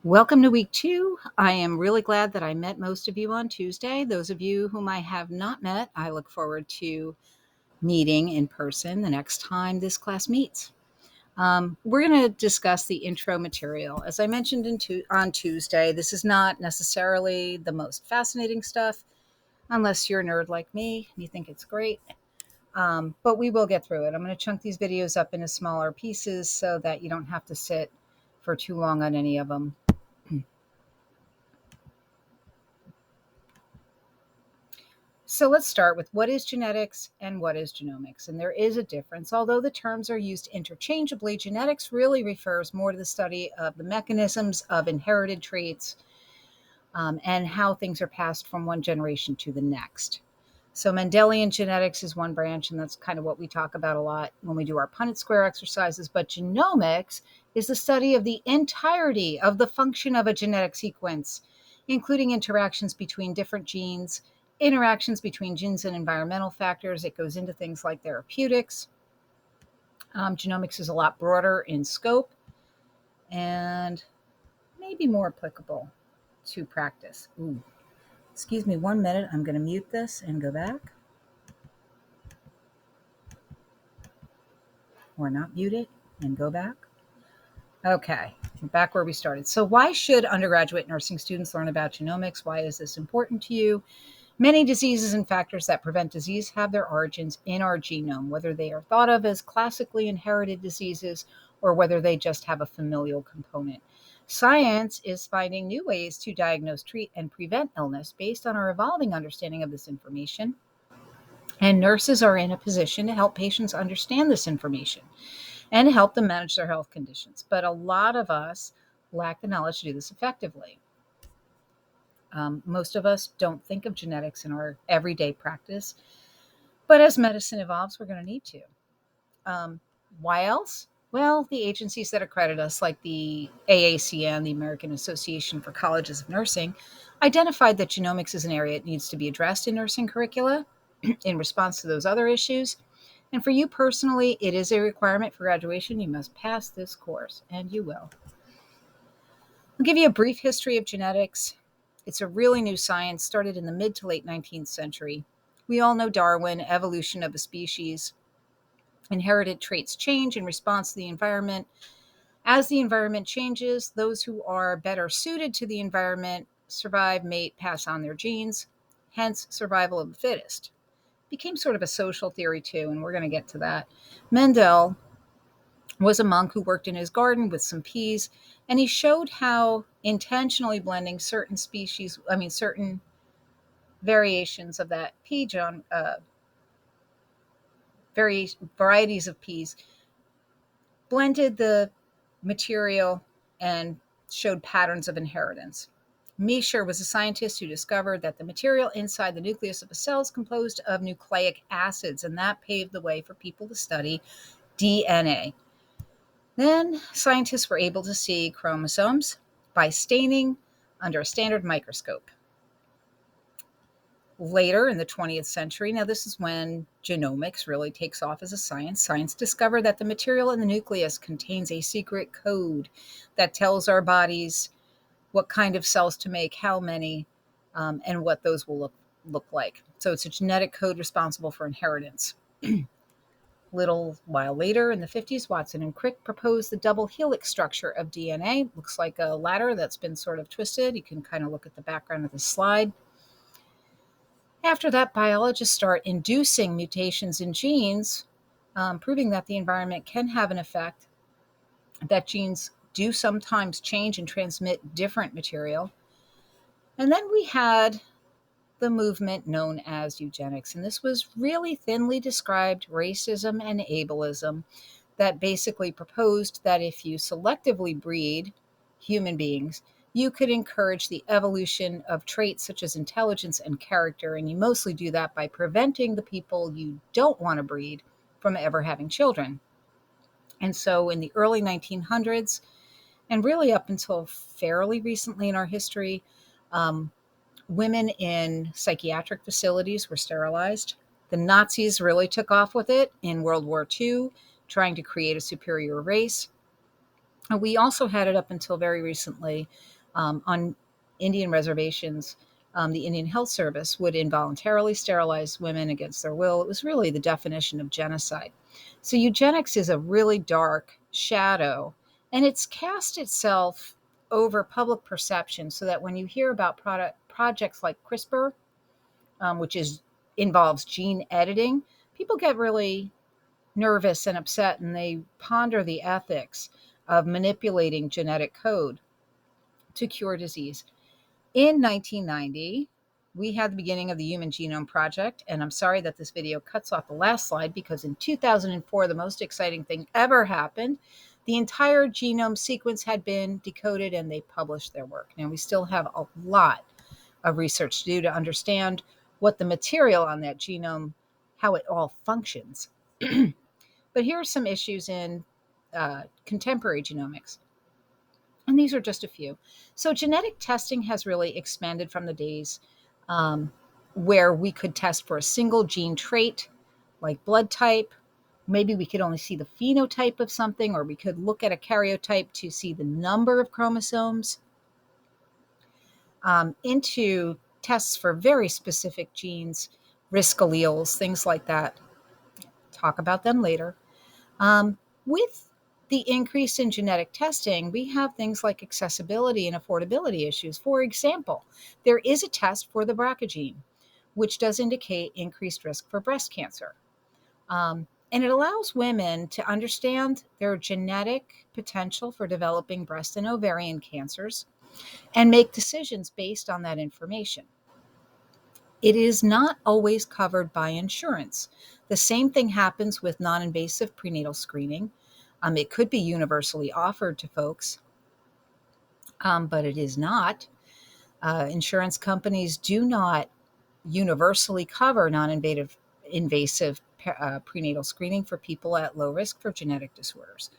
Welcome to week 2. I am really glad that I met most of you on Tuesday. Those of you whom I have not met, I look forward to meeting in person the next time this class meets. We're going to discuss the intro material. As I mentioned on Tuesday, this is not necessarily the most fascinating stuff, unless you're a nerd like me and you think it's great. But we will get through it. I'm going to chunk these videos up into smaller pieces so that you don't have to sit for too long on any of them. So let's start with what is genetics and what is genomics. And there is a difference. Although the terms are used interchangeably, genetics really refers more to the study of the mechanisms of inherited traits and how things are passed from one generation to the next. So Mendelian genetics is one branch, and that's kind of what we talk about a lot when we do our Punnett square exercises. But genomics is the study of the entirety of the function of a genetic sequence, including interactions between different genes, interactions between genes and environmental factors. It goes into things like therapeutics. Genomics is a lot broader in scope and maybe more applicable to practice. Ooh. Excuse me 1 minute. I'm going to mute this and go back. Or not mute it and go back. Okay, we're back where we started. So why should undergraduate nursing students learn about genomics? Why is this important to you? Many diseases and factors that prevent disease have their origins in our genome, whether they are thought of as classically inherited diseases or whether they just have a familial component. Science is finding new ways to diagnose, treat, and prevent illness based on our evolving understanding of this information. And nurses are in a position to help patients understand this information and help them manage their health conditions. But a lot of us lack the knowledge to do this effectively. Most of us don't think of genetics in our everyday practice, but as medicine evolves, we're going to need to. Why else? Well, the agencies that accredit us, like the AACN, the American Association for Colleges of Nursing, identified that genomics is an area that needs to be addressed in nursing curricula in response to those other issues. And for you personally, it is a requirement for graduation. You must pass this course, and you will. I'll give you a brief history of genetics. It's a really new science, started in the mid to late 19th century. We all know Darwin, evolution of a species. Inherited traits change in response to the environment. As the environment changes, those who are better suited to the environment survive, mate, pass on their genes, hence survival of the fittest. Became sort of a social theory too, and we're going to get to that. Mendel was a monk who worked in his garden with some peas, and he showed how intentionally blending certain certain variations of that pea varieties of peas, blended the material and showed patterns of inheritance. Miescher was a scientist who discovered that the material inside the nucleus of a cell is composed of nucleic acids, and that paved the way for people to study DNA. Then scientists were able to see chromosomes by staining under a standard microscope. Later in the 20th century, now this is when genomics really takes off as a science. Science discovered that the material in the nucleus contains a secret code that tells our bodies what kind of cells to make, how many, and what those will look like. So it's a genetic code responsible for inheritance. Little while later, in the 50s, Watson and Crick proposed the double helix structure of DNA. Looks like a ladder that's been sort of twisted. You can kind of look at the background of the slide. After that, biologists start inducing mutations in genes, proving that the environment can have an effect, that genes do sometimes change and transmit different material. And then we had the movement known as eugenics. And this was really thinly described racism and ableism that basically proposed that if you selectively breed human beings, you could encourage the evolution of traits such as intelligence and character. And you mostly do that by preventing the people you don't want to breed from ever having children. And so in the early 1900s, and really up until fairly recently in our history, women in psychiatric facilities were sterilized. The Nazis really took off with it in World War II, trying to create a superior race. We also had it up until very recently on Indian reservations. The Indian Health Service would involuntarily sterilize women against their will. It was really the definition of genocide. So, eugenics is a really dark shadow, and it's cast itself over public perception so that when you hear about projects like CRISPR, which involves gene editing, people get really nervous and upset and they ponder the ethics of manipulating genetic code to cure disease. In 1990, we had the beginning of the Human Genome Project, and I'm sorry that this video cuts off the last slide because in 2004, the most exciting thing ever happened. The entire genome sequence had been decoded and they published their work. Now, we still have a lot of research to do to understand what the material on that genome, how it all functions. But here are some issues in contemporary genomics. And these are just a few. So, genetic testing has really expanded from the days um, where we could test for a single gene trait, like blood type. Maybe we could only see the phenotype of something, or we could look at a karyotype to see the number of chromosomes, into tests for very specific genes, risk alleles, things like that. Talk about them later. With the increase in genetic testing, we have things like accessibility and affordability issues. For example, there is a test for the BRCA gene, which does indicate increased risk for breast cancer. And it allows women to understand their genetic potential for developing breast and ovarian cancers and make decisions based on that information. It is not always covered by insurance. The same thing happens with non invasive prenatal screening. It could be universally offered to folks, but it is not. Insurance companies do not universally cover non invasive prenatal screening for people at low risk for genetic disorders.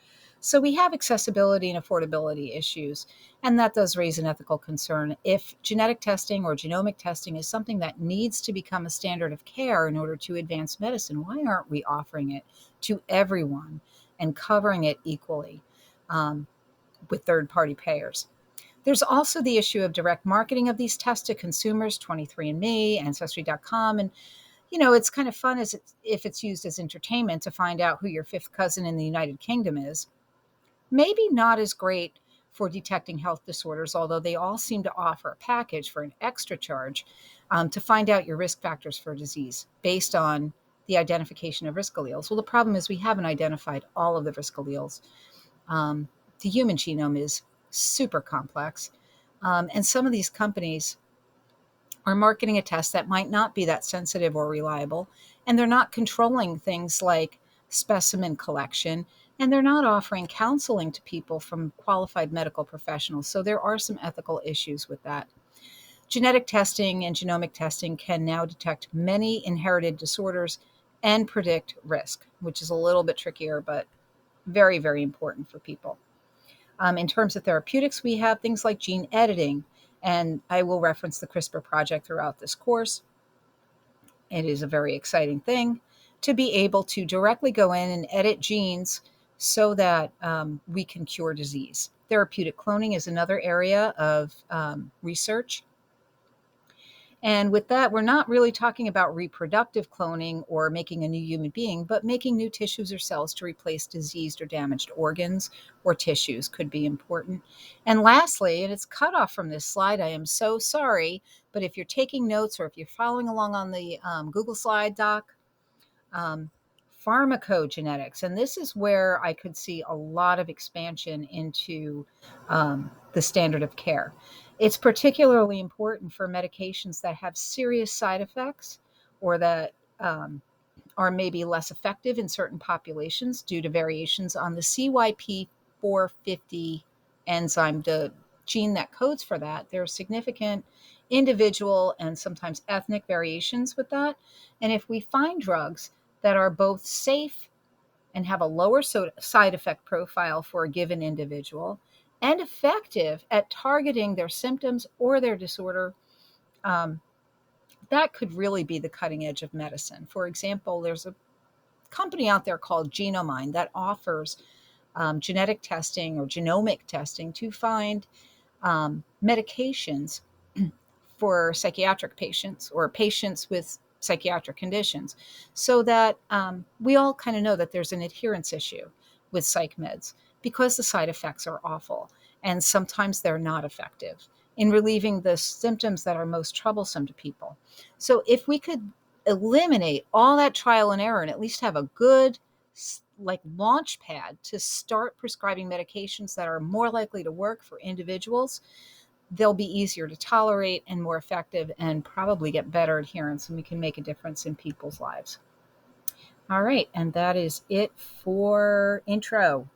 So we have accessibility and affordability issues, and that does raise an ethical concern. If genetic testing or genomic testing is something that needs to become a standard of care in order to advance medicine, why aren't we offering it to everyone and covering it equally um, with third party payers? There's also the issue of direct marketing of these tests to consumers, 23andMe, Ancestry.com. And, it's kind of fun if it's used as entertainment to find out who your fifth cousin in the United Kingdom is. Maybe not as great for detecting health disorders, although they all seem to offer a package for an extra charge to find out your risk factors for disease based on the identification of risk alleles. Well, the problem is we haven't identified all of the risk alleles. The human genome is super complex. And some of these companies are marketing a test that might not be that sensitive or reliable. And they're not controlling things like specimen collection. And they're not offering counseling to people from qualified medical professionals. So there are some ethical issues with that. Genetic testing and genomic testing can now detect many inherited disorders and predict risk, which is a little bit trickier, but very, very important for people. In terms of therapeutics, we have things like gene editing, and I will reference the CRISPR project throughout this course. It is a very exciting thing to be able to directly go in and edit genes so that we can cure disease. Therapeutic cloning is another area of research. And with that, we're not really talking about reproductive cloning or making a new human being, but making new tissues or cells to replace diseased or damaged organs or tissues could be important. And lastly, and it's cut off from this slide, I am so sorry, but if you're taking notes or if you're following along on the Google slide doc, um, pharmacogenetics. And this is where I could see a lot of expansion into the standard of care. It's particularly important for medications that have serious side effects or that are maybe less effective in certain populations due to variations on the CYP450 enzyme, the gene that codes for that. There are significant individual and sometimes ethnic variations with that. And if we find drugs that are both safe and have a lower side effect profile for a given individual and effective at targeting their symptoms or their disorder, um, that could really be the cutting edge of medicine. For example, there's a company out there called Genomics that offers genetic testing or genomic testing to find medications for psychiatric patients or patients with psychiatric conditions, so that we all kind of know that there's an adherence issue with psych meds because the side effects are awful and sometimes they're not effective in relieving the symptoms that are most troublesome to people. So if we could eliminate all that trial and error and at least have a good like launch pad to start prescribing medications that are more likely to work for individuals, they'll be easier to tolerate and more effective and probably get better adherence, and we can make a difference in people's lives. All right, and that is it for intro.